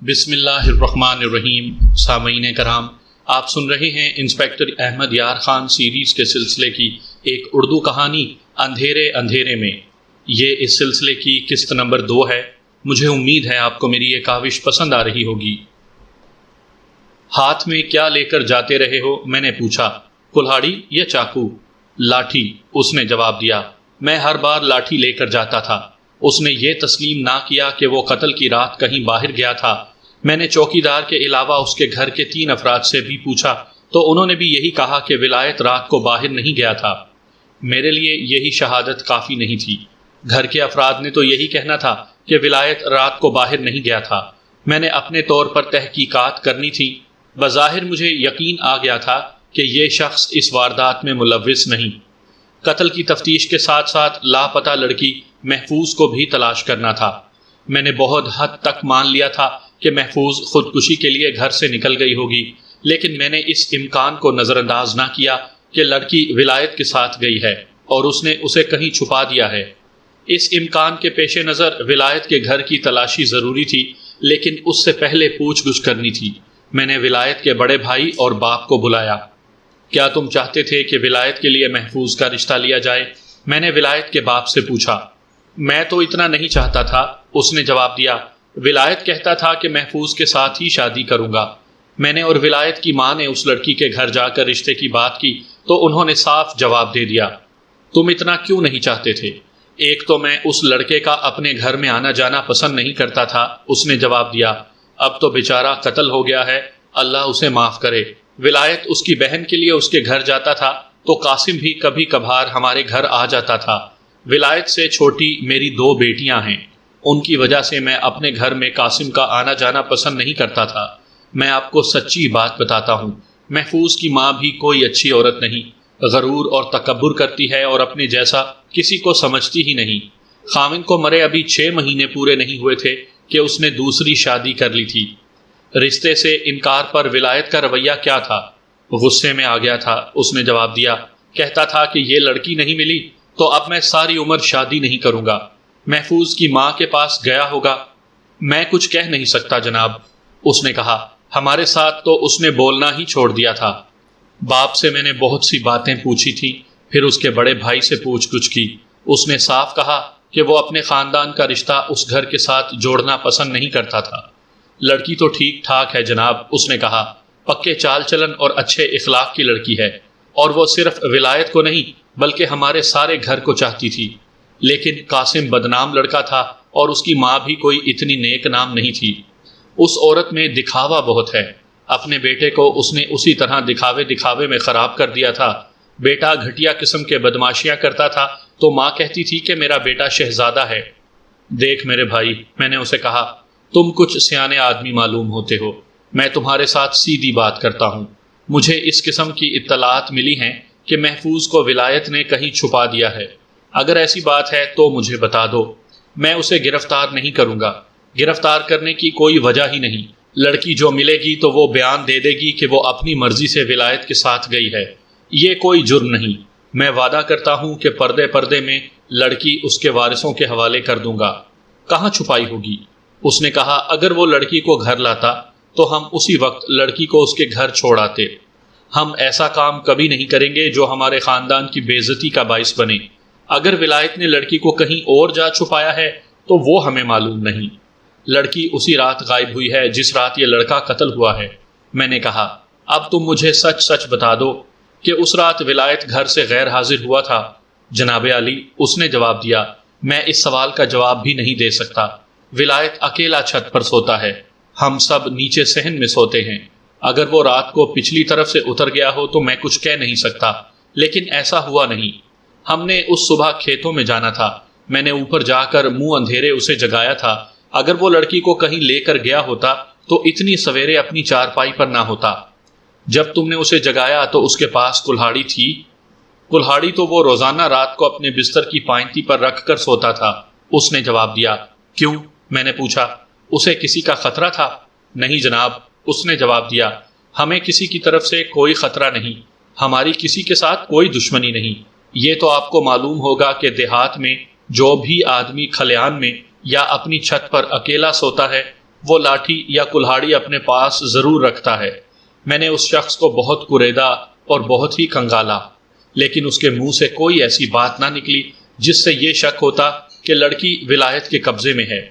بسم اللہ الرحمن الرحیم۔ سامعین کرام، آپ سن رہے ہیں انسپیکٹر احمد یار خان سیریز کے سلسلے کی ایک اردو کہانی اندھیرے اندھیرے میں۔ یہ اس سلسلے کی قسط نمبر 2 ہے۔ مجھے امید ہے آپ کو میری یہ کاوش پسند آ رہی ہوگی۔ ہاتھ میں کیا لے کر جاتے رہے ہو؟ میں نے پوچھا۔ کلہاڑی یا چاقو؟ لاٹھی، اس نے جواب دیا۔ میں ہر بار لاٹھی لے کر جاتا تھا۔ اس نے یہ تسلیم نہ کیا کہ وہ قتل کی رات کہیں باہر گیا تھا۔ میں نے چوکیدار کے علاوہ اس کے گھر کے 3 افراد سے بھی پوچھا تو انہوں نے بھی یہی کہا کہ ولایت رات کو باہر نہیں گیا تھا۔ میرے لیے یہی شہادت کافی نہیں تھی۔ گھر کے افراد نے تو یہی کہنا تھا کہ ولایت رات کو باہر نہیں گیا تھا۔ میں نے اپنے طور پر تحقیقات کرنی تھی۔ بظاہر مجھے یقین آ گیا تھا کہ یہ شخص اس واردات میں ملوث نہیں۔ قتل کی تفتیش کے ساتھ ساتھ لاپتہ لڑکی محفوظ کو بھی تلاش کرنا تھا۔ میں نے بہت حد تک مان لیا تھا کہ محفوظ خودکشی کے لیے گھر سے نکل گئی ہوگی، لیکن میں نے اس امکان کو نظر انداز نہ کیا کہ لڑکی ولایت کے ساتھ گئی ہے اور اس نے اسے کہیں چھپا دیا ہے۔ اس امکان کے پیش نظر ولایت کے گھر کی تلاشی ضروری تھی، لیکن اس سے پہلے پوچھ گچھ کرنی تھی۔ میں نے ولایت کے بڑے بھائی اور باپ کو بلایا۔ کیا تم چاہتے تھے کہ ولایت کے لیے محفوظ کا رشتہ لیا جائے؟ میں نے ولایت کے باپ سے پوچھا۔ میں تو اتنا نہیں چاہتا تھا، اس نے جواب دیا۔ ولایت کہتا تھا کہ محفوظ کے ساتھ ہی شادی کروں گا۔ میں نے اور ولایت کی ماں نے اس لڑکی کے گھر جا کر رشتے کی بات کی تو انہوں نے صاف جواب دے دیا۔ تم اتنا کیوں نہیں چاہتے تھے؟ ایک تو میں اس لڑکے کا اپنے گھر میں آنا جانا پسند نہیں کرتا تھا، اس نے جواب دیا۔ اب تو بیچارہ قتل ہو گیا ہے، اللہ اسے معاف کرے۔ ولایت اس کی بہن کے لیے اس کے گھر جاتا تھا تو قاسم بھی کبھی کبھار ہمارے گھر آ جاتا تھا۔ ولایت سے چھوٹی میری 2 بیٹیاں ہیں، ان کی وجہ سے میں اپنے گھر میں قاسم کا آنا جانا پسند نہیں کرتا تھا۔ میں آپ کو سچی بات بتاتا ہوں، محفوظ کی ماں بھی کوئی اچھی عورت نہیں، غرور اور تکبر کرتی ہے اور اپنے جیسا کسی کو سمجھتی ہی نہیں۔ خاوند کو مرے ابھی 6 مہینے پورے نہیں ہوئے تھے کہ اس نے دوسری شادی کر لی تھی۔ رشتے سے انکار پر ولایت کا رویہ کیا تھا؟ غصے میں آ گیا تھا، اس نے جواب دیا۔ کہتا تھا کہ یہ لڑکی نہیں ملی تو اب میں ساری عمر شادی نہیں کروں گا۔ محفوظ کی ماں کے پاس گیا ہوگا۔ میں کچھ کہہ نہیں سکتا جناب، اس نے کہا۔ ہمارے ساتھ تو اس نے بولنا ہی چھوڑ دیا تھا۔ باپ سے میں نے بہت سی باتیں پوچھی تھیں، پھر اس کے بڑے بھائی سے پوچھ گچھ کی۔ اس نے صاف کہا کہ وہ اپنے خاندان کا رشتہ اس گھر کے ساتھ جوڑنا پسند نہیں کرتا تھا۔ لڑکی تو ٹھیک ٹھاک ہے جناب، اس نے کہا، پکے چال چلن اور اچھے اخلاق کی لڑکی ہے، اور وہ صرف ولایت کو نہیں بلکہ ہمارے سارے گھر کو چاہتی تھی۔ لیکن قاسم بدنام لڑکا تھا اور اس کی ماں بھی کوئی اتنی نیک نام نہیں تھی۔ اس عورت میں دکھاوا بہت ہے۔ اپنے بیٹے کو اس نے اسی طرح دکھاوے میں خراب کر دیا تھا۔ بیٹا گھٹیا قسم کے بدماشیاں کرتا تھا تو ماں کہتی تھی کہ میرا بیٹا شہزادہ ہے۔ دیکھ میرے بھائی، میں نے اسے کہا، تم کچھ سیانے آدمی معلوم ہوتے ہو، میں تمہارے ساتھ سیدھی بات کرتا ہوں۔ مجھے اس قسم کی اطلاعات ملی ہیں کہ محفوظ کو ولایت نے کہیں چھپا دیا ہے۔ اگر ایسی بات ہے تو مجھے بتا دو، میں اسے گرفتار نہیں کروں گا۔ گرفتار کرنے کی کوئی وجہ ہی نہیں۔ لڑکی جو ملے گی تو وہ بیان دے دے گی کہ وہ اپنی مرضی سے ولایت کے ساتھ گئی ہے۔ یہ کوئی جرم نہیں۔ میں وعدہ کرتا ہوں کہ پردے میں لڑکی اس کے وارثوں کے حوالے کر دوں گا۔ کہاں چھپائی ہوگی؟ اس نے کہا، اگر وہ لڑکی کو گھر لاتا تو ہم اسی وقت لڑکی کو اس کے گھر چھوڑ آتے۔ ہم ایسا کام کبھی نہیں کریں گے جو ہمارے خاندان کی بے عزتی کا باعث بنے۔ اگر ولایت نے لڑکی کو کہیں اور جا چھپایا ہے تو وہ ہمیں معلوم نہیں۔ لڑکی اسی رات غائب ہوئی ہے جس رات یہ لڑکا قتل ہوا ہے۔ میں نے کہا، اب تم مجھے سچ سچ بتا دو کہ اس رات ولایت گھر سے غیر حاضر ہوا تھا؟ جناب عالی، اس نے جواب دیا، میں اس سوال کا جواب بھی نہیں دے سکتا۔ ولایت اکیلا چھت پر سوتا ہے، ہم سب نیچے صحن میں سوتے ہیں۔ اگر وہ رات کو پچھلی طرف سے اتر گیا ہو تو میں کچھ کہہ نہیں سکتا، لیکن ایسا ہوا نہیں۔ ہم نے اس صبح کھیتوں میں جانا تھا، میں نے اوپر جا کر منہ اندھیرے اسے جگایا تھا۔ اگر وہ لڑکی کو کہیں لے کر گیا ہوتا تو اتنی سویرے اپنی چارپائی پر نہ ہوتا۔ جب تم نے اسے جگایا تو اس کے پاس کلہاڑی تھی؟ کلہاڑی تو وہ روزانہ رات کو اپنے بستر کی پائنتی پر رکھ کر سوتا تھا، اس نے جواب دیا۔ کیوں؟ میں نے پوچھا۔ اسے کسی کا خطرہ تھا؟ نہیں جناب، اس نے جواب دیا، ہمیں کسی کی طرف سے کوئی خطرہ نہیں، ہماری کسی کے ساتھ کوئی دشمنی نہیں۔ یہ تو آپ کو معلوم ہوگا کہ دیہات میں جو بھی آدمی کھلیان میں یا اپنی چھت پر اکیلا سوتا ہے وہ لاٹھی یا کلہاڑی اپنے پاس ضرور رکھتا ہے۔ میں نے اس شخص کو بہت کریدا اور بہت ہی کھنگالا، لیکن اس کے منہ سے کوئی ایسی بات نہ نکلی جس سے یہ شک ہوتا کہ لڑکی ولایت کے قبضے میں ہے۔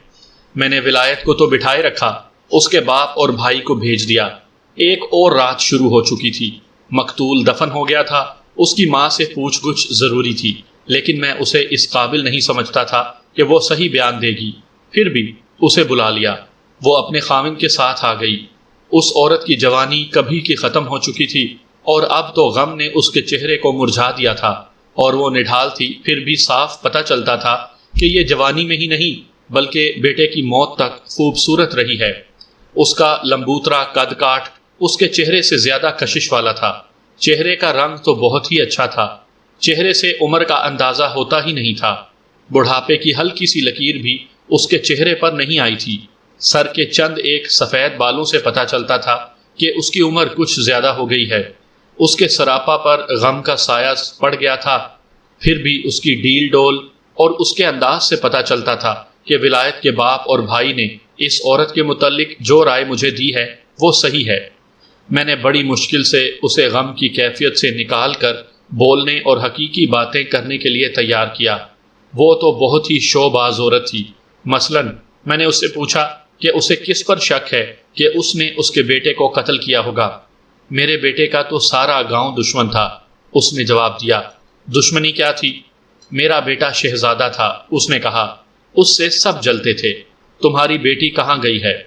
میں نے ولایت کو تو بٹھائے رکھا، اس کے باپ اور بھائی کو بھیج دیا۔ ایک اور رات شروع ہو چکی تھی۔ مقتول دفن ہو گیا تھا۔ اس کی ماں سے پوچھ گچھ ضروری تھی، لیکن میں اسے اس قابل نہیں سمجھتا تھا کہ وہ صحیح بیان دے گی۔ پھر بھی اسے بلا لیا۔ وہ اپنے خاوند کے ساتھ آ گئی۔ اس عورت کی جوانی کبھی کی ختم ہو چکی تھی اور اب تو غم نے اس کے چہرے کو مرجھا دیا تھا، اور وہ نڈھال تھی۔ پھر بھی صاف پتہ چلتا تھا کہ یہ جوانی میں ہی نہیں بلکہ بیٹے کی موت تک خوبصورت رہی ہے۔ اس کا لمبوترا قد کاٹ اس کے چہرے سے زیادہ کشش والا تھا۔ چہرے کا رنگ تو بہت ہی اچھا تھا، چہرے سے عمر کا اندازہ ہوتا ہی نہیں تھا۔ بڑھاپے کی ہلکی سی لکیر بھی اس کے چہرے پر نہیں آئی تھی۔ سر کے چند ایک سفید بالوں سے پتہ چلتا تھا کہ اس کی عمر کچھ زیادہ ہو گئی ہے۔ اس کے سراپا پر غم کا سایہ پڑ گیا تھا۔ پھر بھی اس کی ڈیل ڈول اور اس کے انداز سے پتہ چلتا تھا کہ ولایت کے باپ اور بھائی نے اس عورت کے متعلق جو رائے مجھے دی ہے وہ صحیح ہے۔ میں نے بڑی مشکل سے اسے غم کی کیفیت سے نکال کر بولنے اور حقیقی باتیں کرنے کے لیے تیار کیا۔ وہ تو بہت ہی شوباز عورت تھی۔ مثلاً میں نے اس سے پوچھا کہ اسے کس پر شک ہے کہ اس نے اس کے بیٹے کو قتل کیا ہوگا۔ میرے بیٹے کا تو سارا گاؤں دشمن تھا، اس نے جواب دیا۔ دشمنی کیا تھی؟ میرا بیٹا شہزادہ تھا، اس نے کہا۔ اس سے سب جلتے تھے۔ تمہاری بیٹی کہاں گئی ہے؟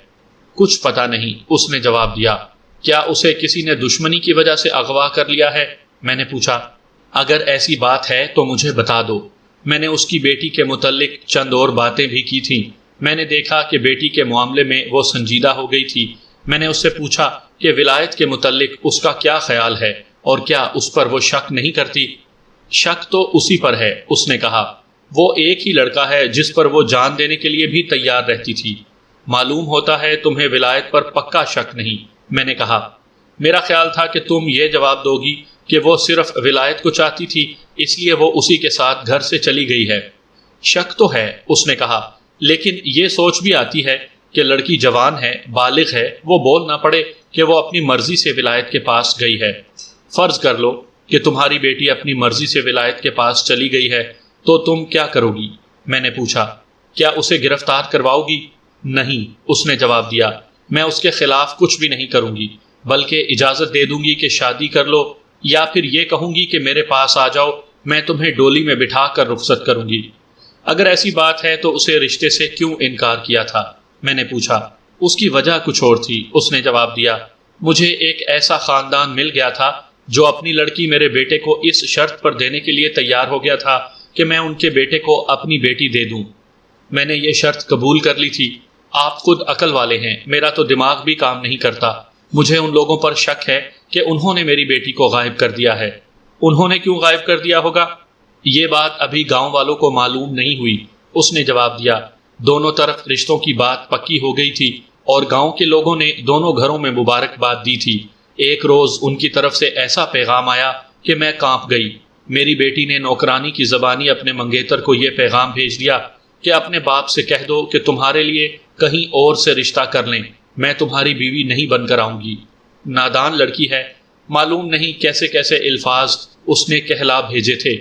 کچھ پتہ نہیں، اس نے جواب دیا۔ کیا اسے کسی نے دشمنی کی وجہ سے اغوا کر لیا ہے؟ میں نے پوچھا۔ اگر ایسی بات ہے تو مجھے بتا دو۔ میں نے اس کی بیٹی کے متعلق چند اور باتیں بھی کی تھیں۔ میں نے دیکھا کہ بیٹی کے معاملے میں وہ سنجیدہ ہو گئی تھی۔ میں نے اس سے پوچھا کہ ولایت کے متعلق اس کا کیا خیال ہے اور کیا اس پر وہ شک نہیں کرتی؟ شک تو اسی پر ہے، اس نے کہا۔ وہ ایک ہی لڑکا ہے جس پر وہ جان دینے کے لیے بھی تیار رہتی تھی۔ معلوم ہوتا ہے تمہیں ولایت پر پکا شک نہیں، میں نے کہا۔ میرا خیال تھا کہ تم یہ جواب دو گی کہ وہ صرف ولایت کو چاہتی تھی، اس لیے وہ اسی کے ساتھ گھر سے چلی گئی ہے۔ شک تو ہے، اس نے کہا، لیکن یہ سوچ بھی آتی ہے کہ لڑکی جوان ہے، بالغ ہے، وہ بول نہ پڑے کہ وہ اپنی مرضی سے ولایت کے پاس گئی ہے۔ فرض کر لو کہ تمہاری بیٹی اپنی مرضی سے ولایت کے پاس چلی گئی ہے، تو تم کیا کرو گی؟ میں نے پوچھا۔ کیا اسے گرفتار کرواؤ گی؟ نہیں، اس نے جواب دیا۔ میں اس کے خلاف کچھ بھی نہیں کروں گی، بلکہ اجازت دے دوں گی کہ شادی کر لو، یا پھر یہ کہوں گی کہ میرے پاس آ جاؤ، میں تمہیں ڈولی میں بٹھا کر رخصت کروں گی۔ اگر ایسی بات ہے تو اسے رشتے سے کیوں انکار کیا تھا؟ میں نے پوچھا۔ اس کی وجہ کچھ اور تھی، اس نے جواب دیا۔ مجھے ایک ایسا خاندان مل گیا تھا جو اپنی لڑکی میرے بیٹے کو اس شرط پر دینے کے لیے تیار ہو گیا تھا کہ میں ان کے بیٹے کو اپنی بیٹی دے دوں۔ میں نے یہ شرط قبول کر لی تھی۔ آپ خود عقل والے ہیں، میرا تو دماغ بھی کام نہیں کرتا۔ مجھے ان لوگوں پر شک ہے کہ انہوں نے میری بیٹی کو غائب کر دیا ہے۔ انہوں نے کیوں غائب کر دیا ہوگا؟ یہ بات ابھی گاؤں والوں کو معلوم نہیں ہوئی، اس نے جواب دیا۔ دونوں طرف رشتوں کی بات پکی ہو گئی تھی اور گاؤں کے لوگوں نے دونوں گھروں میں مبارکباد دی تھی۔ ایک روز ان کی طرف سے ایسا پیغام آیا کہ میں کانپ گئی۔ میری بیٹی نے نوکرانی کی زبانی اپنے منگیتر کو یہ پیغام بھیج دیا کہ اپنے باپ سے کہہ دو کہ تمہارے لیے کہیں اور سے رشتہ کر لیں، میں تمہاری بیوی نہیں بن کر آؤں گی۔ نادان لڑکی ہے، معلوم نہیں کیسے کیسے الفاظ اس نے کہلا بھیجے تھے۔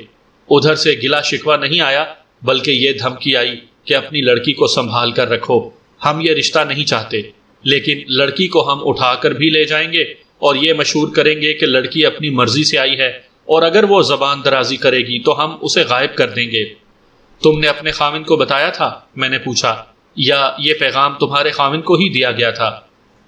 ادھر سے گلا شکوہ نہیں آیا، بلکہ یہ دھمکی آئی کہ اپنی لڑکی کو سنبھال کر رکھو، ہم یہ رشتہ نہیں چاہتے، لیکن لڑکی کو ہم اٹھا کر بھی لے جائیں گے اور یہ مشہور کریں گے کہ لڑکی اپنی مرضی سے آئی ہے، اور اگر وہ زبان درازی کرے گی تو ہم اسے غائب کر دیں گے۔ تم نے اپنے خاوند کو بتایا تھا؟ میں نے پوچھا۔ یا یہ پیغام تمہارے خاوند کو ہی دیا گیا تھا؟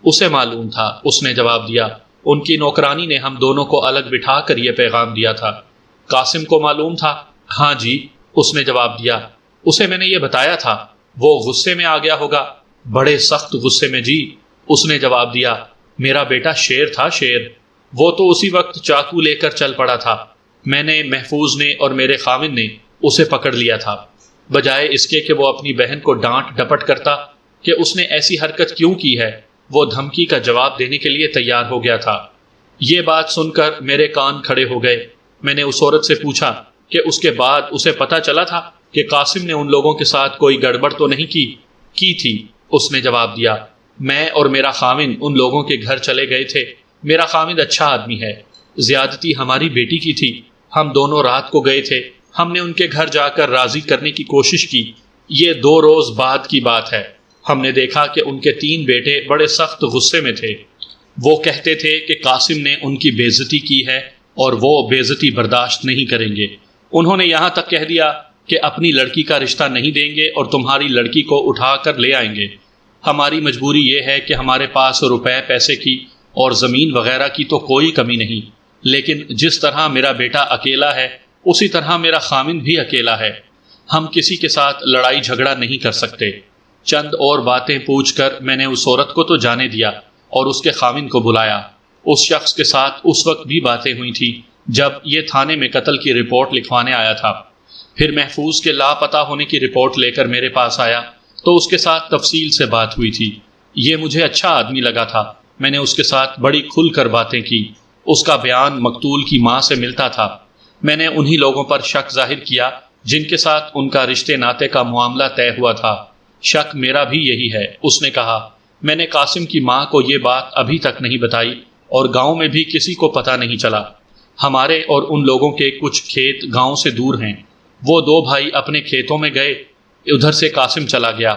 اسے معلوم تھا، اس نے جواب دیا۔ ان کی نوکرانی نے ہم دونوں کو الگ بٹھا کر یہ پیغام دیا تھا۔ قاسم کو معلوم تھا؟ ہاں جی، اس نے جواب دیا۔ اسے میں نے یہ بتایا تھا۔ وہ غصے میں آ گیا ہوگا؟ بڑے سخت غصے میں جی، اس نے جواب دیا۔ میرا بیٹا شیر تھا، شیر۔ وہ تو اسی وقت چاقو لے کر چل پڑا تھا۔ میں نے، محفوظ نے اور میرے خاوند نے اسے پکڑ لیا تھا، بجائے اس کے کہ وہ اپنی بہن کو ڈانٹ ڈپٹ کرتا کہ اس نے ایسی حرکت کیوں کی ہے۔ وہ دھمکی کا جواب دینے کے لیے تیار ہو گیا تھا۔ یہ بات سن کر میرے کان کھڑے ہو گئے۔ میں نے اس عورت سے پوچھا کہ اس کے بعد اسے پتہ چلا تھا کہ قاسم نے ان لوگوں کے ساتھ کوئی گڑبڑ تو نہیں کی تھی؟ اس نے جواب دیا۔ میں اور میرا خاوند ان لوگوں کے گھر چلے گئے تھے۔ میرا خاوند اچھا آدمی ہے، زیادتی ہماری بیٹی کی تھی۔ ہم دونوں رات کو گئے تھے۔ ہم نے ان کے گھر جا کر راضی کرنے کی کوشش کی۔ یہ 2 روز بعد کی بات ہے۔ ہم نے دیکھا کہ ان کے 3 بیٹے بڑے سخت غصے میں تھے۔ وہ کہتے تھے کہ قاسم نے ان کی بے عزتی کی ہے اور وہ بے عزتی برداشت نہیں کریں گے۔ انہوں نے یہاں تک کہہ دیا کہ اپنی لڑکی کا رشتہ نہیں دیں گے اور تمہاری لڑکی کو اٹھا کر لے آئیں گے۔ ہماری مجبوری یہ ہے کہ ہمارے پاس روپے پیسے کی اور زمین وغیرہ کی تو کوئی کمی نہیں، لیکن جس طرح میرا بیٹا اکیلا ہے اسی طرح میرا خاوند بھی اکیلا ہے۔ ہم کسی کے ساتھ لڑائی جھگڑا نہیں کر سکتے۔ چند اور باتیں پوچھ کر میں نے اس عورت کو تو جانے دیا اور اس کے خاوند کو بلایا۔ اس شخص کے ساتھ اس وقت بھی باتیں ہوئی تھیں جب یہ تھانے میں قتل کی رپورٹ لکھوانے آیا تھا۔ پھر محفوظ کے لاپتہ ہونے کی رپورٹ لے کر میرے پاس آیا تو اس کے ساتھ تفصیل سے بات ہوئی تھی۔ یہ مجھے اچھا آدمی لگا تھا۔ میں نے اس کے ساتھ بڑی کھل کر باتیں کی۔ اس کا بیان مقتول کی ماں سے ملتا تھا۔ میں نے انہی لوگوں پر شک ظاہر کیا جن کے ساتھ ان کا رشتے ناطے کا معاملہ طے ہوا تھا۔ شک میرا بھی یہی ہے، اس نے کہا۔ میں نے قاسم کی ماں کو یہ بات ابھی تک نہیں بتائی اور گاؤں میں بھی کسی کو پتہ نہیں چلا۔ ہمارے اور ان لوگوں کے کچھ کھیت گاؤں سے دور ہیں۔ وہ 2 بھائی اپنے کھیتوں میں گئے، ادھر سے قاسم چلا گیا۔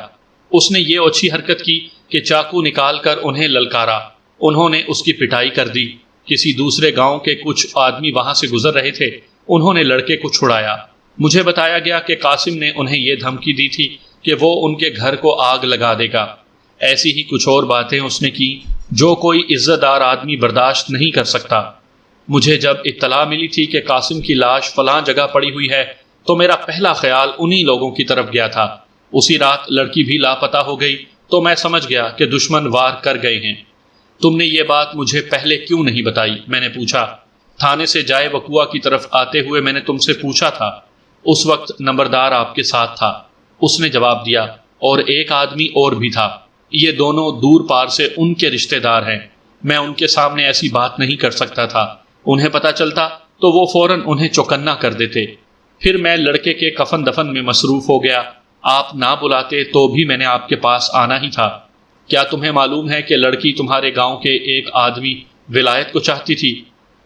اس نے یہ اچھی حرکت کی کہ چاقو نکال کر انہیں للکارا۔ انہوں نے اس کی پٹائی کر دی۔ کسی دوسرے گاؤں کے کچھ آدمی وہاں سے گزر رہے تھے، انہوں نے لڑکے کو چھڑایا۔ مجھے بتایا گیا کہ قاسم نے انہیں یہ دھمکی دی تھی کہ وہ ان کے گھر کو آگ لگا دے گا۔ ایسی ہی کچھ اور باتیں اس نے کی جو کوئی عزت دار آدمی برداشت نہیں کر سکتا۔ مجھے جب اطلاع ملی تھی کہ قاسم کی لاش فلاں جگہ پڑی ہوئی ہے تو میرا پہلا خیال انہی لوگوں کی طرف گیا تھا۔ اسی رات لڑکی بھی لاپتہ ہو گئی تو میں سمجھ گیا کہ دشمن وار کر گئے ہیں۔ تم نے یہ بات مجھے پہلے کیوں نہیں بتائی؟ میں نے پوچھا۔ تھانے سے جائے وقوع کی طرف آتے ہوئے میں نے تم سے پوچھا تھا۔ اس وقت نمبردار آپ کے ساتھ تھا، اس نے جواب دیا، اور ایک آدمی اور بھی تھا۔ یہ دونوں دور پار سے ان کے رشتہ دار ہیں۔ میں ان کے سامنے ایسی بات نہیں کر سکتا تھا۔ انہیں پتہ چلتا تو وہ فوراً انہیں چوکنا کر دیتے۔ پھر میں لڑکے کے کفن دفن میں مصروف ہو گیا۔ آپ نہ بلاتے تو بھی میں نے آپ کے پاس آنا ہی تھا۔ کیا تمہیں معلوم ہے کہ لڑکی تمہارے گاؤں کے ایک آدمی ولایت کو چاہتی تھی؟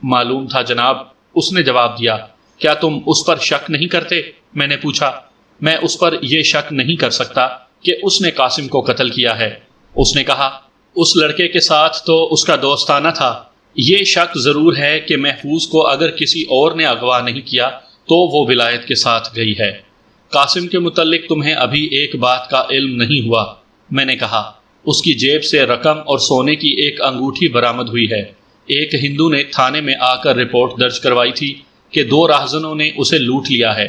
معلوم تھا جناب، اس نے جواب دیا۔ کیا تم اس پر شک نہیں کرتے؟ میں نے پوچھا۔ میں اس پر یہ شک نہیں کر سکتا کہ اس نے قاسم کو قتل کیا ہے، اس نے کہا۔ اس لڑکے کے ساتھ تو اس کا دوستانہ تھا۔ یہ شک ضرور ہے کہ محفوظ کو اگر کسی اور نے اغوا نہیں کیا تو وہ ولایت کے ساتھ گئی ہے۔ قاسم کے متعلق تمہیں ابھی ایک بات کا علم نہیں ہوا، میں نے کہا۔ اس کی جیب سے رقم اور سونے کی ایک انگوٹھی برآمد ہوئی ہے۔ ایک ہندو نے تھانے میں آ کر رپورٹ درج کروائی تھی کہ 2 راہزنوں نے اسے لوٹ لیا ہے۔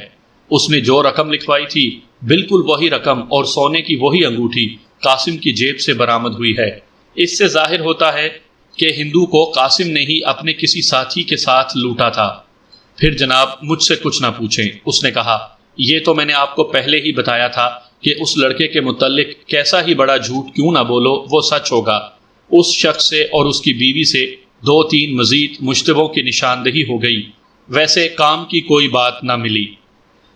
اس نے جو رقم لکھوائی تھی بالکل وہی رقم اور سونے کی وہی انگوٹھی قاسم کی جیب سے برآمد ہوئی ہے۔ اس سے ظاہر ہوتا ہے کہ ہندو کو قاسم نے ہی اپنے کسی ساتھی کے ساتھ لوٹا تھا۔ پھر جناب مجھ سے کچھ نہ پوچھیں، اس نے کہا۔ یہ تو میں نے آپ کو پہلے ہی بتایا تھا کہ اس لڑکے کے متعلق کیسا ہی بڑا جھوٹ کیوں نہ بولو وہ سچ ہوگا۔ اس شخص سے اور اس کی بیوی سے 2-3 مزید مشتبہوں کی نشاندہی ہو گئی، ویسے کام کی کوئی بات نہ ملی۔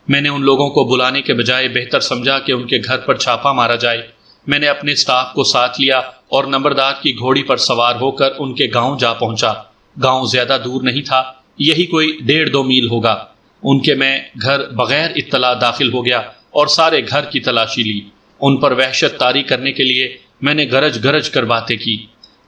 میں نے ان لوگوں کو بلانے کے بجائے بہتر سمجھا کہ ان کے گھر پر چھاپا مارا جائے۔ میں نے اپنے سٹاف کو ساتھ لیا اور نمبردار کی گھوڑی پر سوار ہو کر ان کے گاؤں جا پہنچا۔ گاؤں زیادہ دور نہیں تھا، یہی کوئی 1.5-2 میل ہوگا۔ ان کے میں گھر بغیر اطلاع داخل ہو گیا اور سارے گھر کی تلاشی لی۔ ان پر وحشت طاری کرنے کے لیے میں نے گرج کر باتیں کی۔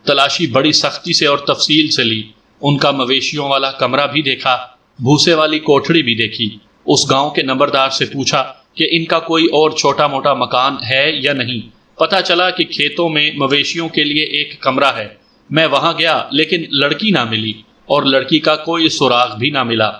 تلاشی بڑی سختی سے اور تفصیل سے لی۔ ان کا مویشیوں والا کمرہ بھی دیکھا، بھوسے والی کوٹھڑی بھی دیکھی۔ اس گاؤں کے نمبردار سے پوچھا کہ ان کا کوئی اور چھوٹا موٹا مکان ہے یا نہیں۔ پتہ چلا کہ کھیتوں میں مویشیوں کے لیے ایک کمرہ ہے۔ میں وہاں گیا لیکن لڑکی نہ ملی اور لڑکی کا کوئی سراغ بھی نہ ملا۔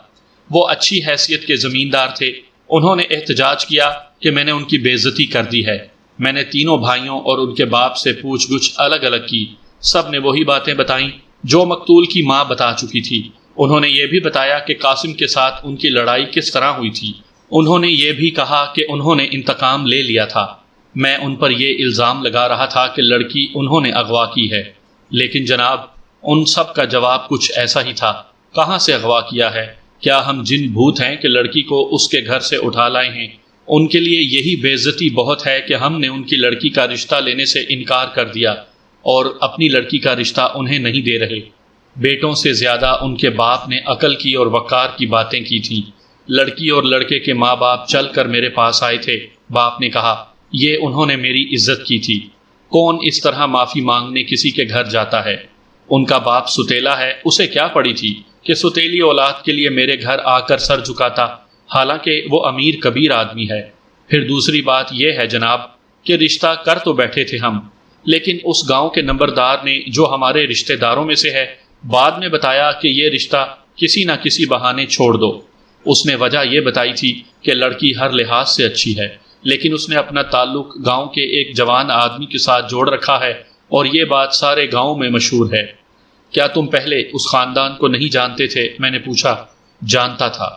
وہ اچھی حیثیت کے زمیندار تھے۔ انہوں نے احتجاج کیا کہ میں نے ان کی بے عزتی کر دی ہے۔ میں نے تینوں بھائیوں اور ان کے باپ سے پوچھ گچھ الگ الگ کی۔ سب نے وہی باتیں بتائیں جو مقتول کی ماں بتا چکی تھی۔ انہوں نے یہ بھی بتایا کہ قاسم کے ساتھ ان کی لڑائی کس طرح ہوئی تھی۔ انہوں نے یہ بھی کہا کہ انہوں نے انتقام لے لیا تھا۔ میں ان پر یہ الزام لگا رہا تھا کہ لڑکی انہوں نے اغوا کی ہے، لیکن جناب ان سب کا جواب کچھ ایسا ہی تھا۔ کہاں سے اغوا کیا ہے؟ کیا ہم جن بھوت ہیں کہ لڑکی کو اس کے گھر سے اٹھا لائے ہیں؟ ان کے لیے یہی بے عزتی بہت ہے کہ ہم نے ان کی لڑکی کا رشتہ لینے سے انکار کر دیا۔ اور اپنی لڑکی کا رشتہ انہیں نہیں دے رہے۔ بیٹوں سے زیادہ ان کے باپ نے عقل کی اور وقار کی باتیں کی تھیں۔ لڑکی اور لڑکے کے ماں باپ چل کر میرے پاس آئے تھے۔ باپ نے کہا، یہ انہوں نے میری عزت کی تھی، کون اس طرح معافی مانگنے کسی کے گھر جاتا ہے؟ ان کا باپ ستیلا ہے، اسے کیا پڑی تھی کہ ستیلی اولاد کے لیے میرے گھر آ کر سر جھکاتا، حالانکہ وہ امیر کبیر آدمی ہے۔ پھر دوسری بات یہ ہے جناب کہ رشتہ کر تو بیٹھے تھے ہم، لیکن اس گاؤں کے نمبردار نے، جو ہمارے رشتہ داروں میں سے ہے، بعد میں بتایا کہ یہ رشتہ کسی نہ کسی بہانے چھوڑ دو۔ اس نے وجہ یہ بتائی تھی کہ لڑکی ہر لحاظ سے اچھی ہے، لیکن اس نے اپنا تعلق گاؤں کے ایک جوان آدمی کے ساتھ جوڑ رکھا ہے، اور یہ بات سارے گاؤں میں مشہور ہے۔ کیا تم پہلے اس خاندان کو نہیں جانتے تھے؟ میں نے پوچھا۔ جانتا تھا،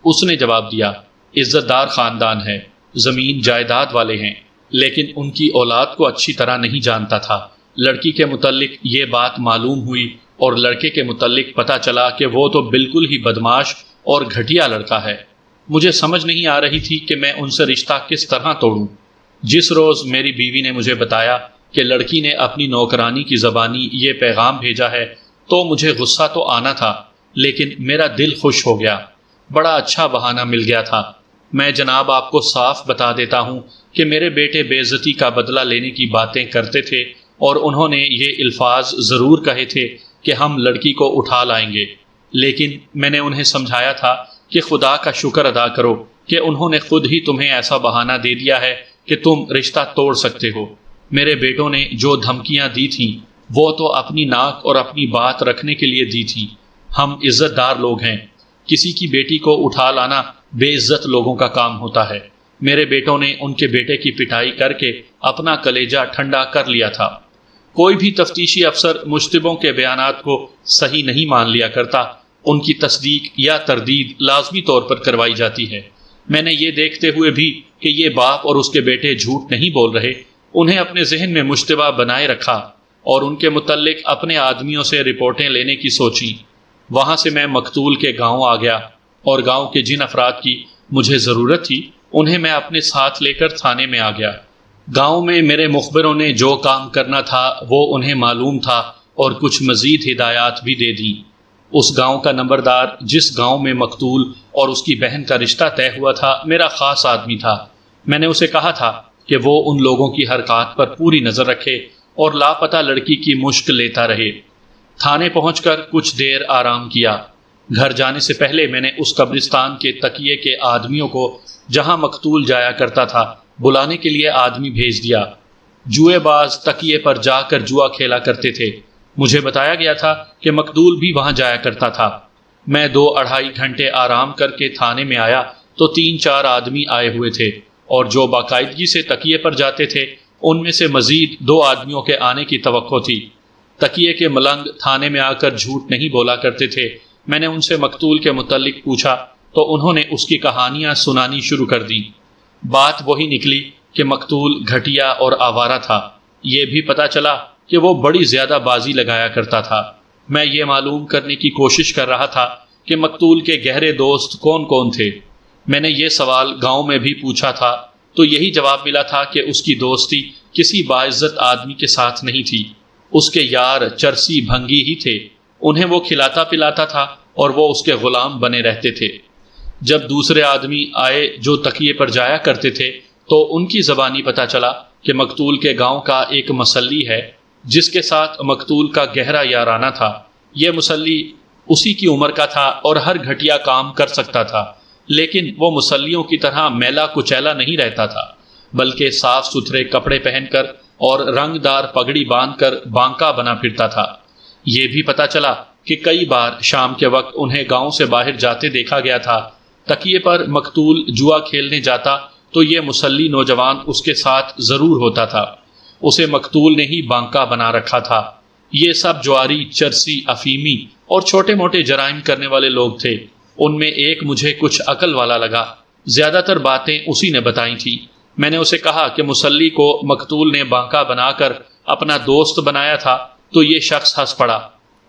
اس نے جواب دیا۔ عزت دار خاندان ہے، زمین جائیداد والے ہیں، لیکن ان کی اولاد کو اچھی طرح نہیں جانتا تھا۔ لڑکی کے متعلق یہ بات معلوم ہوئی اور لڑکے کے متعلق پتہ چلا کہ وہ تو بالکل ہی بدماش اور گھٹیا لڑکا ہے۔ مجھے سمجھ نہیں آ رہی تھی کہ میں ان سے رشتہ کس طرح توڑوں۔ جس روز میری بیوی نے مجھے بتایا کہ لڑکی نے اپنی نوکرانی کی زبانی یہ پیغام بھیجا ہے تو مجھے غصہ تو آنا تھا، لیکن میرا دل خوش ہو گیا۔ بڑا اچھا بہانہ مل گیا تھا۔ میں جناب آپ کو صاف بتا دیتا ہوں کہ میرے بیٹے بے عزتی کا بدلہ لینے کی باتیں کرتے تھے، اور انہوں نے یہ الفاظ ضرور کہے تھے کہ ہم لڑکی کو اٹھا لائیں گے، لیکن میں نے انہیں سمجھایا تھا کہ خدا کا شکر ادا کرو کہ انہوں نے خود ہی تمہیں ایسا بہانہ دے دیا ہے کہ تم رشتہ توڑ سکتے ہو۔ میرے بیٹوں نے جو دھمکیاں دی تھیں وہ تو اپنی ناک اور اپنی بات رکھنے کے لیے دی تھی۔ ہم عزت دار لوگ ہیں، کسی کی بیٹی کو اٹھا لانا بے عزت لوگوں کا کام ہوتا ہے۔ میرے بیٹوں نے ان کے بیٹے کی پٹائی کر کے اپنا کلیجہ ٹھنڈا کر لیا تھا۔ کوئی بھی تفتیشی افسر مشتبہوں کے بیانات کو صحیح نہیں مان لیا کرتا، ان کی تصدیق یا تردید لازمی طور پر کروائی جاتی ہے۔ میں نے یہ دیکھتے ہوئے بھی کہ یہ باپ اور اس کے بیٹے جھوٹ نہیں بول رہے، انہیں اپنے ذہن میں مشتبہ بنائے رکھا اور ان کے متعلق اپنے آدمیوں سے رپورٹیں لینے کی سوچی۔ وہاں سے میں مقتول کے گاؤں آ گیا، اور گاؤں کے جن افراد کی مجھے ضرورت تھی انہیں میں اپنے ساتھ لے کر تھانے میں آ گیا۔ گاؤں میں میرے مخبروں نے جو کام کرنا تھا وہ انہیں معلوم تھا، اور کچھ مزید ہدایات بھی دے دیں۔ اس گاؤں کا نمبردار، جس گاؤں میں مقتول اور اس کی بہن کا رشتہ طے ہوا تھا، میرا خاص آدمی تھا۔ میں نے اسے کہا تھا کہ وہ ان لوگوں کی حرکات پر پوری نظر رکھے اور لاپتہ لڑکی کی مشق لیتا رہے۔ تھانے پہنچ کر کچھ دیر آرام کیا۔ گھر جانے سے پہلے میں نے اس قبرستان کے تکیے کے آدمیوں کو، جہاں مقتول جایا کرتا تھا، بلانے کے لیے آدمی بھیج دیا۔ جوئے باز تکیے پر جا کر جوا کھیلا کرتے تھے۔ مجھے بتایا گیا تھا کہ مقتول بھی وہاں جایا کرتا تھا۔ میں 2-2.5 گھنٹے آرام کر کے تھانے میں آیا تو 3-4 آدمی آئے ہوئے تھے، اور جو باقاعدگی سے تکیے پر جاتے تھے ان میں سے مزید 2 آدمیوں کے آنے کی توقع تھی۔ تکیے کے ملنگ تھانے میں آ کر جھوٹ نہیں بولا کرتے تھے۔ میں نے ان سے مقتول کے متعلق پوچھا تو انہوں نے اس کی کہانیاں سنانی شروع کر دیں۔ بات وہی نکلی کہ مقتول گھٹیا اور آوارہ تھا۔ یہ بھی پتہ چلا کہ وہ بڑی زیادہ بازی لگایا کرتا تھا۔ میں یہ معلوم کرنے کی کوشش کر رہا تھا کہ مقتول کے گہرے دوست کون کون تھے۔ میں نے یہ سوال گاؤں میں بھی پوچھا تھا تو یہی جواب ملا تھا کہ اس کی دوستی کسی باعزت آدمی کے ساتھ نہیں تھی۔ اس کے یار چرسی بھنگی ہی تھے، انہیں وہ کھلاتا پلاتا تھا اور وہ اس کے غلام بنے رہتے تھے۔ جب دوسرے آدمی آئے جو تکیے پر جایا کرتے تھے تو ان کی زبانی پتہ چلا کہ مقتول کے گاؤں کا ایک مسلی ہے جس کے ساتھ مقتول کا گہرا یارانہ تھا۔ یہ مسلی اسی کی عمر کا تھا اور ہر گھٹیا کام کر سکتا تھا، لیکن وہ مسلیوں کی طرح میلا کچیلا نہیں رہتا تھا، بلکہ صاف ستھرے کپڑے پہن کر اور رنگ دار پگڑی باندھ کر بانکا بنا پھرتا تھا۔ یہ بھی پتہ چلا کہ کئی بار شام کے وقت انہیں گاؤں سے باہر جاتے دیکھا گیا تھا۔ تکیے پر مقتول جوا کھیلنے جاتا تو یہ مسلی نوجوان اس کے ساتھ ضرور ہوتا تھا۔ اسے مقتول نے ہی بانکا بنا رکھا تھا۔ یہ سب جواری، چرسی، افیمی اور چھوٹے موٹے جرائم کرنے والے لوگ تھے۔ ان میں ایک مجھے کچھ عقل والا لگا۔ زیادہ تر باتیں اسی نے بتائی تھیں۔ میں نے اسے کہا کہ مسلی کو مقتول نے بانکا بنا کر اپنا دوست بنایا تھا تو یہ شخص ہنس پڑا۔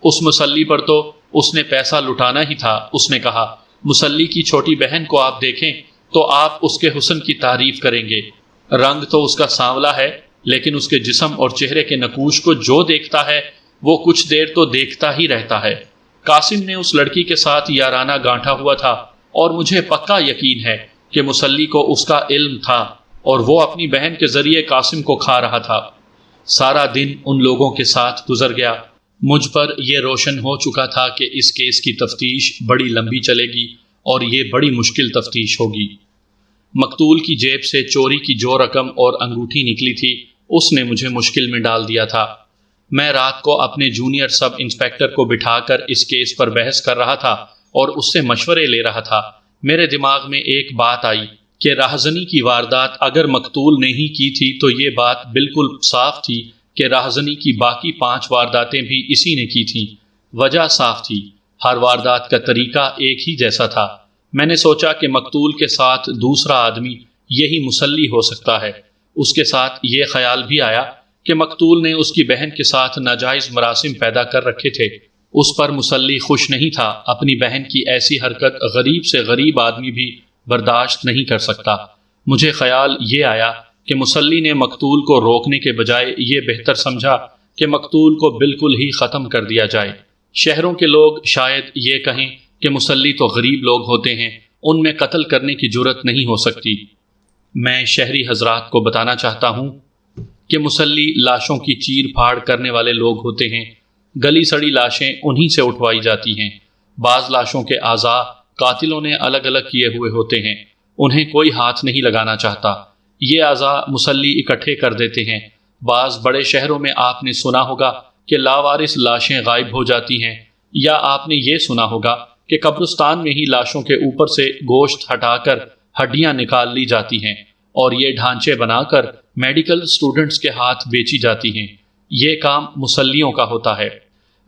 اس مسلی پر تو اس نے پیسہ لٹانا ہی تھا۔ اس نے کہا، مسلی کی چھوٹی بہن کو آپ دیکھیں تو آپ اس کے حسن کی تعریف کریں گے۔ رنگ تو اس کا سانولا ہے، لیکن اس کے جسم اور چہرے کے نقوش کو جو دیکھتا ہے وہ کچھ دیر تو دیکھتا ہی رہتا ہے۔ قاسم نے اس لڑکی کے ساتھ یارانہ گانٹھا ہوا تھا اور مجھے پکا یقین ہے کہ مسلی کو اس کا علم تھا اور وہ اپنی بہن کے ذریعے قاسم کو کھا رہا تھا۔ سارا دن ان لوگوں کے ساتھ گزر گیا۔ مجھ پر یہ روشن ہو چکا تھا کہ اس کیس کی تفتیش بڑی لمبی چلے گی اور یہ بڑی مشکل تفتیش ہوگی۔ مقتول کی جیب سے چوری کی جو رقم اور انگوٹھی نکلی تھی اس نے مجھے مشکل میں ڈال دیا تھا۔ میں رات کو اپنے جونیئر سب انسپیکٹر کو بٹھا کر اس کیس پر بحث کر رہا تھا اور اس سے مشورے لے رہا تھا۔ میرے دماغ میں ایک بات آئی کہ راہزنی کی واردات اگر مقتول نے ہی کی تھی تو یہ بات بالکل صاف تھی کہ راہزنی کی باقی 5 وارداتیں بھی اسی نے کی تھیں۔ وجہ صاف تھی، ہر واردات کا طریقہ ایک ہی جیسا تھا۔ میں نے سوچا کہ مقتول کے ساتھ دوسرا آدمی یہی مسلی ہو سکتا ہے۔ اس کے ساتھ یہ خیال بھی آیا کہ مقتول نے اس کی بہن کے ساتھ ناجائز مراسم پیدا کر رکھے تھے۔ اس پر مسلی خوش نہیں تھا۔ اپنی بہن کی ایسی حرکت غریب سے غریب آدمی بھی برداشت نہیں کر سکتا۔ مجھے خیال یہ آیا کہ مسلی نے مقتول کو روکنے کے بجائے یہ بہتر سمجھا کہ مقتول کو بالکل ہی ختم کر دیا جائے۔ شہروں کے لوگ شاید یہ کہیں کہ مسلی تو غریب لوگ ہوتے ہیں، ان میں قتل کرنے کی جرت نہیں ہو سکتی۔ میں شہری حضرات کو بتانا چاہتا ہوں کہ مسلی لاشوں کی چیر پھاڑ کرنے والے لوگ ہوتے ہیں۔ گلی سڑی لاشیں انہی سے اٹھوائی جاتی ہیں۔ بعض لاشوں کے اعضاء قاتلوں نے الگ الگ کیے ہوئے ہوتے ہیں، انہیں کوئی ہاتھ نہیں لگانا چاہتا۔ یہ اعضاء مسلی اکٹھے کر دیتے ہیں۔ بعض بڑے شہروں میں آپ نے سنا ہوگا کہ لاوارث لاشیں غائب ہو جاتی ہیں، یا آپ نے یہ سنا ہوگا کہ قبرستان میں ہی لاشوں کے اوپر سے گوشت ہٹا کر ہڈیاں نکال لی جاتی ہیں اور یہ ڈھانچے بنا کر میڈیکل سٹوڈنٹس کے ہاتھ بیچی جاتی ہیں۔ یہ کام مسلیوں کا ہوتا ہے۔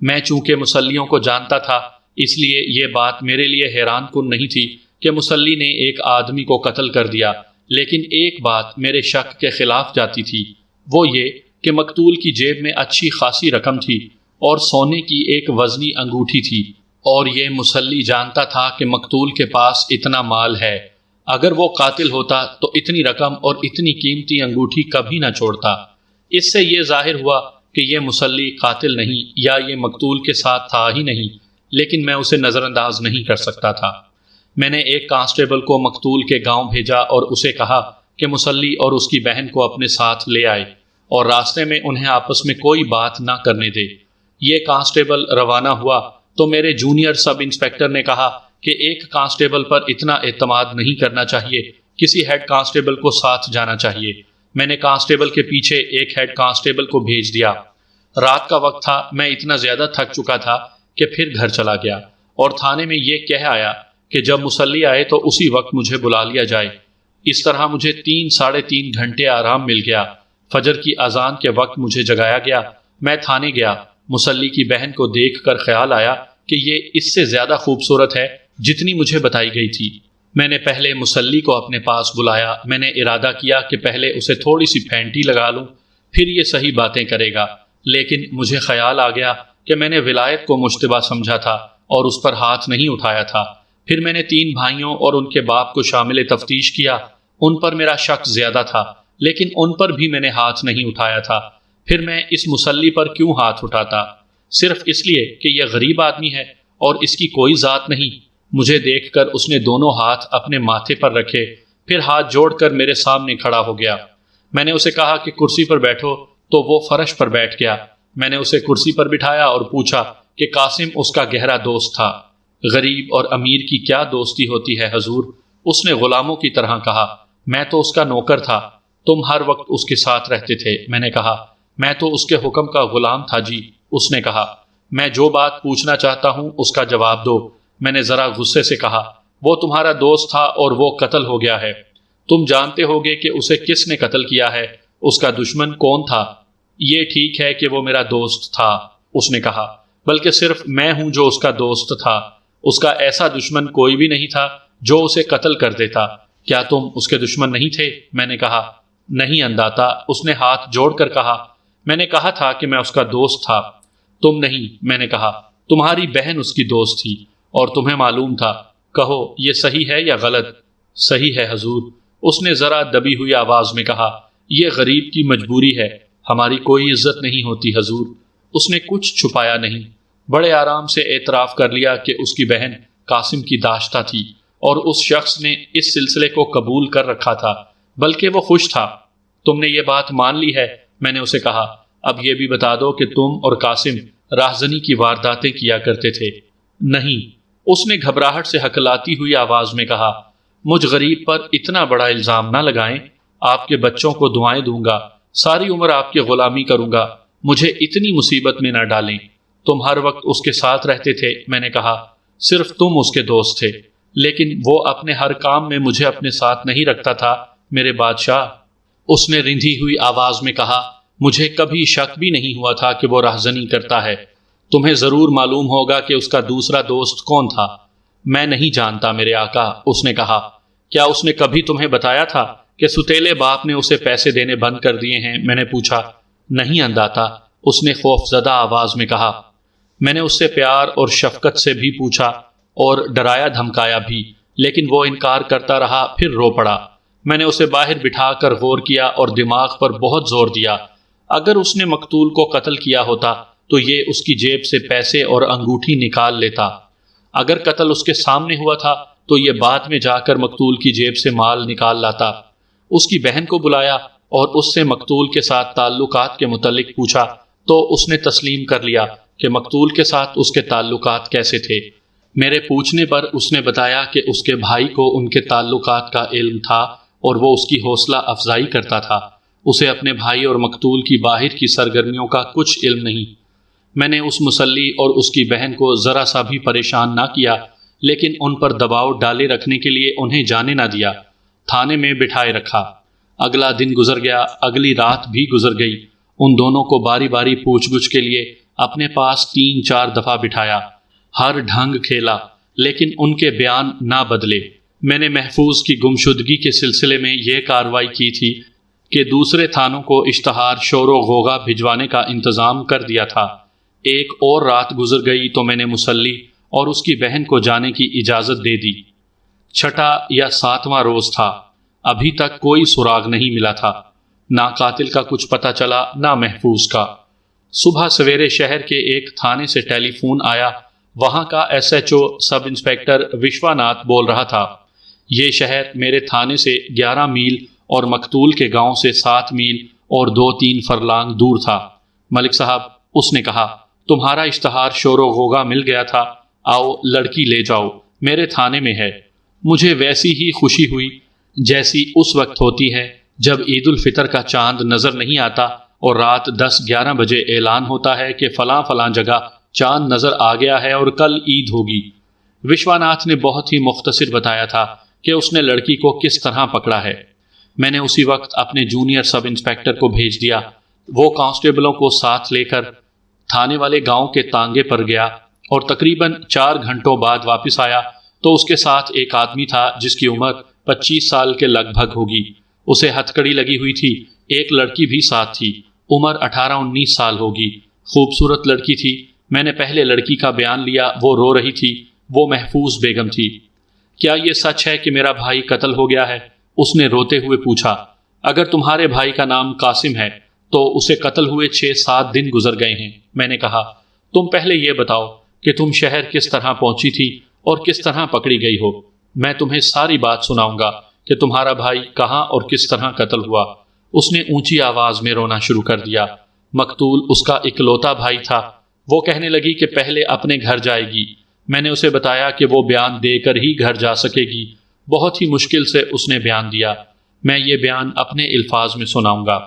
میں چونکہ مسلیوں کو جانتا تھا اس لیے یہ بات میرے لیے حیران کن نہیں تھی کہ مسلی نے ایک آدمی کو قتل کر دیا، لیکن ایک بات میرے شک کے خلاف جاتی تھی، وہ یہ کہ مقتول کی جیب میں اچھی خاصی رقم تھی اور سونے کی ایک وزنی انگوٹھی تھی، اور یہ مسلی جانتا تھا کہ مقتول کے پاس اتنا مال ہے۔ اگر وہ قاتل ہوتا تو اتنی رقم اور اتنی قیمتی انگوٹھی کبھی نہ چھوڑتا۔ اس سے یہ ظاہر ہوا کہ یہ مسلی قاتل نہیں، یا یہ مقتول کے ساتھ تھا ہی نہیں، لیکن میں اسے نظر انداز نہیں کر سکتا تھا۔ میں نے ایک کانسٹیبل کو مقتول کے گاؤں بھیجا اور اسے کہا کہ مسلی اور اس کی بہن کو اپنے ساتھ لے آئے اور راستے میں انہیں آپس میں کوئی بات نہ کرنے دے۔ یہ کانسٹیبل روانہ ہوا تو میرے جونیئر سب انسپیکٹر نے کہا کہ ایک کانسٹیبل پر اتنا اعتماد نہیں کرنا چاہیے، کسی ہیڈ کانسٹیبل کو ساتھ جانا چاہیے۔ میں نے کانسٹیبل کے پیچھے ایک ہیڈ کانسٹیبل کو بھیج دیا۔ رات کا وقت تھا، میں اتنا زیادہ تھک چکا تھا کہ پھر گھر چلا گیا اور تھانے میں یہ کہہ آیا کہ جب مسلی آئے تو اسی وقت مجھے بلا لیا جائے۔ اس طرح مجھے 3-3.5 گھنٹے آرام مل گیا۔ فجر کی اذان کے وقت مجھے جگایا گیا۔ میں تھانے گیا۔ مسلی کی بہن کو دیکھ کر خیال آیا کہ یہ اس سے زیادہ خوبصورت ہے جتنی مجھے بتائی گئی تھی۔ میں نے پہلے مسلی کو اپنے پاس بلایا۔ میں نے ارادہ کیا کہ پہلے اسے تھوڑی سی پھینٹی لگا لوں، پھر یہ صحیح باتیں کرے گا، لیکن مجھے خیال آ گیا کہ میں نے ولایت کو مشتبہ سمجھا تھا اور اس پر ہاتھ نہیں اٹھایا تھا۔ پھر میں نے 3 بھائیوں اور ان کے باپ کو شامل تفتیش کیا۔ ان پر میرا شک زیادہ تھا، لیکن ان پر بھی میں نے ہاتھ نہیں اٹھایا تھا۔ پھر میں اس مسلی پر کیوں ہاتھ اٹھاتا؟ صرف اس لیے کہ یہ غریب آدمی ہے اور اس کی کوئی ذات نہیں۔ مجھے دیکھ کر اس نے دونوں ہاتھ اپنے ماتھے پر رکھے، پھر ہاتھ جوڑ کر میرے سامنے کھڑا ہو گیا۔ میں نے اسے کہا کہ کرسی پر بیٹھو تو وہ فرش پر بیٹھ گیا۔ میں نے اسے کرسی پر بٹھایا اور پوچھا کہ قاسم اس کا گہرا دوست تھا۔ غریب اور امیر کی کیا دوستی ہوتی ہے حضور؟ اس نے غلاموں کی طرح کہا۔ میں تو اس کا نوکر تھا، تم ہر وقت اس کے ساتھ رہتے تھے۔ میں نے کہا میں تو اس کے حکم کا غلام تھا جی۔ اس نے کہا میں جو بات پوچھنا چاہتا ہوں اس کا جواب دو۔ میں نے ذرا غصے سے کہا وہ تمہارا دوست تھا اور وہ قتل ہو گیا ہے۔ تم جانتے ہوگے کہ اسے کس نے قتل کیا ہے، اس کا دشمن کون تھا؟ یہ ٹھیک ہے کہ وہ میرا دوست تھا، اس نے کہا، بلکہ صرف میں ہوں جو اس کا دوست تھا۔ اس کا ایسا دشمن کوئی بھی نہیں تھا جو اسے قتل کر دیتا۔ کیا تم اس کے دشمن نہیں تھے؟ میں نے کہا نہیں انداتا۔ اس نے ہاتھ جوڑ کر کہا میں نے کہا تھا کہ میں اس کا دوست تھا۔ تم نہیں، میں نے کہا تمہاری بہن اس کی دوست تھی اور تمہیں معلوم تھا۔ کہو یہ صحیح ہے یا غلط؟ صحیح ہے حضور، اس نے ذرا دبی ہوئی آواز میں کہا۔ یہ غریب کی مجبوری ہے، ہماری کوئی عزت نہیں ہوتی حضور۔ اس نے کچھ چھپایا نہیں، بڑے آرام سے اعتراف کر لیا کہ اس کی بہن قاسم کی داشتہ تھی اور اس شخص نے اس سلسلے کو قبول کر رکھا تھا، بلکہ وہ خوش تھا۔ تم نے یہ بات مان لی ہے؟ میں نے اسے کہا۔ اب یہ بھی بتا دو کہ تم اور قاسم راہزنی کی وارداتیں کیا کرتے تھے۔ نہیں، اس نے گھبراہٹ سے ہکلاتی ہوئی آواز میں کہا۔ مجھ غریب پر اتنا بڑا الزام نہ لگائیں، آپ کے بچوں کو دعائیں دوں گا، ساری عمر آپ کی غلامی کروں گا، مجھے اتنی مصیبت میں نہ ڈالیں۔ تم ہر وقت اس کے ساتھ رہتے تھے، میں نے کہا۔ صرف تم اس کے دوست تھے، لیکن وہ اپنے ہر کام میں مجھے اپنے ساتھ نہیں رکھتا تھا میرے بادشاہ، اس نے رندھی ہوئی آواز میں کہا۔ مجھے کبھی شک بھی نہیں ہوا تھا کہ وہ راہزنی کرتا ہے۔ تمہیں ضرور معلوم ہوگا کہ اس کا دوسرا دوست کون تھا۔ میں نہیں جانتا میرے آقا، اس نے کہا۔ کیا اس نے کبھی تمہیں بتایا تھا کہ ستیلے باپ نے اسے پیسے دینے بند کر دیے ہیں؟ میں نے پوچھا۔ نہیں انداتا، اس نے خوف زدہ آواز میں کہا۔ میں نے اس سے پیار اور شفقت سے بھی پوچھا اور ڈرایا دھمکایا بھی، لیکن وہ انکار کرتا رہا، پھر رو پڑا۔ میں نے اسے باہر بٹھا کر غور کیا اور دماغ پر بہت زور دیا۔ اگر اس نے مقتول کو قتل کیا ہوتا تو یہ اس کی جیب سے پیسے اور انگوٹھی نکال لیتا۔ اگر قتل اس کے سامنے ہوا تھا تو یہ بعد میں جا کر مقتول کی جیب سے مال نکال لاتا۔ اس کی بہن کو بلایا اور اس سے مقتول کے ساتھ تعلقات کے متعلق پوچھا تو اس نے تسلیم کر لیا کہ مقتول کے ساتھ اس کے تعلقات کیسے تھے۔ میرے پوچھنے پر اس نے بتایا کہ اس کے بھائی کو ان کے تعلقات کا علم تھا اور وہ اس کی حوصلہ افزائی کرتا تھا۔ اسے اپنے بھائی اور مقتول کی باہر کی سرگرمیوں کا کچھ علم نہیں۔ میں نے اس مسلی اور اس کی بہن کو ذرا سا بھی پریشان نہ کیا، لیکن ان پر دباؤ ڈالے رکھنے کے لیے انہیں جانے نہ دیا، تھانے میں بٹھائے رکھا۔ اگلا دن گزر گیا، اگلی رات بھی گزر گئی۔ ان دونوں کو باری باری پوچھ گچھ کے لیے اپنے پاس 3-4 دفعہ بٹھایا، ہر ڈھنگ کھیلا، لیکن ان کے بیان نہ بدلے۔ میں نے محفوظ کی گمشدگی کے سلسلے میں یہ کارروائی کی تھی کہ دوسرے تھانوں کو اشتہار شور و غوغا بھجوانے کا انتظام کر دیا تھا۔ ایک اور رات گزر گئی تو میں نے مسلی اور اس کی بہن کو جانے کی اجازت دے دی۔ 6واں یا 7واں روز تھا، ابھی تک کوئی سراغ نہیں ملا تھا، نہ قاتل کا کچھ پتہ چلا نہ محفوظ کا۔ صبح سویرے شہر کے ایک تھانے سے ٹیلی فون آیا، وہاں کا S H O sub inspector Vishwanath بول رہا تھا۔ یہ شہر میرے تھانے سے 11 میل اور مقتول کے گاؤں سے 7 میل اور 2-3 فرلانگ دور تھا۔ ملک صاحب، اس نے کہا، تمہارا اشتہار شور و غوغا مل گیا تھا، آؤ لڑکی لے جاؤ، میرے تھانے میں ہے۔ مجھے ویسی ہی خوشی ہوئی جیسی اس وقت ہوتی ہے جب عید الفطر کا چاند نظر نہیں آتا اور رات 10-11 بجے اعلان ہوتا ہے کہ فلاں فلاں جگہ چاند نظر آ گیا ہے اور کل عید ہوگی۔ وشواناتھ نے بہت ہی مختصر بتایا تھا کہ اس نے لڑکی کو کس طرح پکڑا ہے۔ میں نے اسی وقت اپنے جونیئر سب انسپیکٹر کو بھیج دیا۔ وہ کانسٹیبلوں کو ساتھ لے کر تھانے والے گاؤں کے تانگے پر گیا اور تقریباً 4 گھنٹوں بعد واپس آیا تو اس کے ساتھ ایک آدمی تھا جس کی عمر 25 سال کے لگ بھگ ہوگی۔ اسے ہتھ کڑی لگی ہوئی تھی۔ ایک لڑکی بھی ساتھ تھی، عمر 18-19 سال ہوگی، خوبصورت لڑکی تھی۔ میں نے پہلے لڑکی کا بیان لیا، وہ رو رہی تھی، وہ محفوظ بیگم تھی۔ کیا یہ سچ ہے کہ میرا بھائی قتل ہو گیا ہے؟ اس نے روتے ہوئے پوچھا۔ اگر تمہارے بھائی کا نام قاسم ہے تو اسے قتل ہوئے 6-7 دن گزر گئے ہیں، میں نے کہا۔ تم پہلے یہ بتاؤ کہ تم شہر کس طرح پہنچی تھی اور کس طرح پکڑی گئی ہو۔ میں تمہیں ساری بات سناؤں گا کہ تمہارا بھائی کہاں اور کس طرح قتل ہوا۔ اس نے اونچی آواز میں رونا شروع کر دیا۔ مقتول اس کا اکلوتا بھائی تھا۔ وہ کہنے لگی کہ پہلے اپنے گھر جائے گی۔ میں نے اسے بتایا کہ وہ بیان دے کر ہی گھر جا سکے گی۔ بہت ہی مشکل سے اس نے بیان دیا۔ میں یہ بیان اپنے الفاظ میں سناؤں گا۔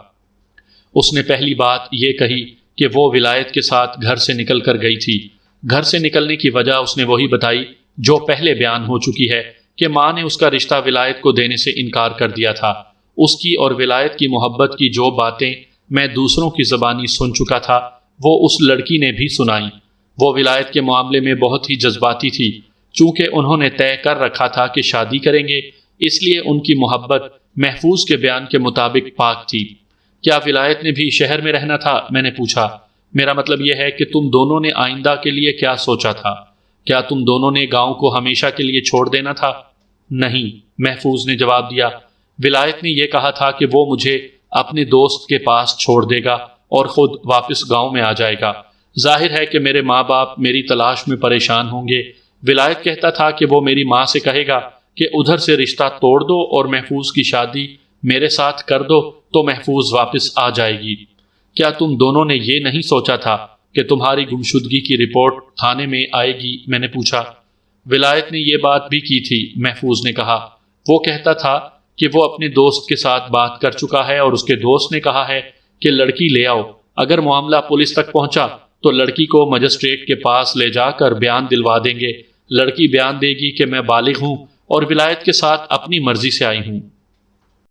اس نے پہلی بات یہ کہی کہ وہ ولایت کے ساتھ گھر سے نکل کر گئی تھی۔ گھر سے نکلنے کی وجہ اس نے وہی بتائی جو پہلے بیان ہو چکی ہے کہ ماں نے اس کا رشتہ ولایت کو دینے سے انکار کر دیا تھا۔ اس کی اور ولایت کی محبت کی جو باتیں میں دوسروں کی زبانی سن چکا تھا وہ اس لڑکی نے بھی سنائی۔ وہ ولایت کے معاملے میں بہت ہی جذباتی تھی۔ چونکہ انہوں نے طے کر رکھا تھا کہ شادی کریں گے، اس لیے ان کی محبت محفوظ کے بیان کے مطابق پاک تھی۔ کیا ولایت نے بھی شہر میں رہنا تھا؟ میں نے پوچھا۔ میرا مطلب یہ ہے کہ تم دونوں نے آئندہ کے لیے کیا سوچا تھا؟ کیا تم دونوں نے گاؤں کو ہمیشہ کے لیے چھوڑ دینا تھا؟ نہیں، محفوظ نے جواب دیا۔ ولایت نے یہ کہا تھا کہ وہ مجھے اپنے دوست کے پاس چھوڑ دے گا اور خود واپس گاؤں میں آ جائے گا۔ ظاہر ہے کہ میرے ماں باپ میری تلاش میں پریشان ہوں گے۔ ولایت کہتا تھا کہ وہ میری ماں سے کہے گا کہ ادھر سے رشتہ توڑ دو اور محفوظ کی شادی میرے ساتھ کر دو تو محفوظ واپس آ جائے گی۔ کیا تم دونوں نے یہ نہیں سوچا تھا کہ تمہاری گمشدگی کی رپورٹ تھانے میں آئے گی؟ میں نے پوچھا۔ ولایت نے یہ بات بھی کی تھی، محفوظ نے کہا۔ وہ کہتا تھا کہ وہ اپنے دوست کے ساتھ بات کر چکا ہے اور اس کے دوست نے کہا ہے کہ لڑکی لے آؤ۔ اگر معاملہ پولیس تک پہنچا تو لڑکی کو مجسٹریٹ کے پاس لے جا کر بیان دلوا دیں گے۔ لڑکی بیان دے گی کہ میں بالغ ہوں اور ولایت کے ساتھ اپنی مرضی سے آئی ہوں۔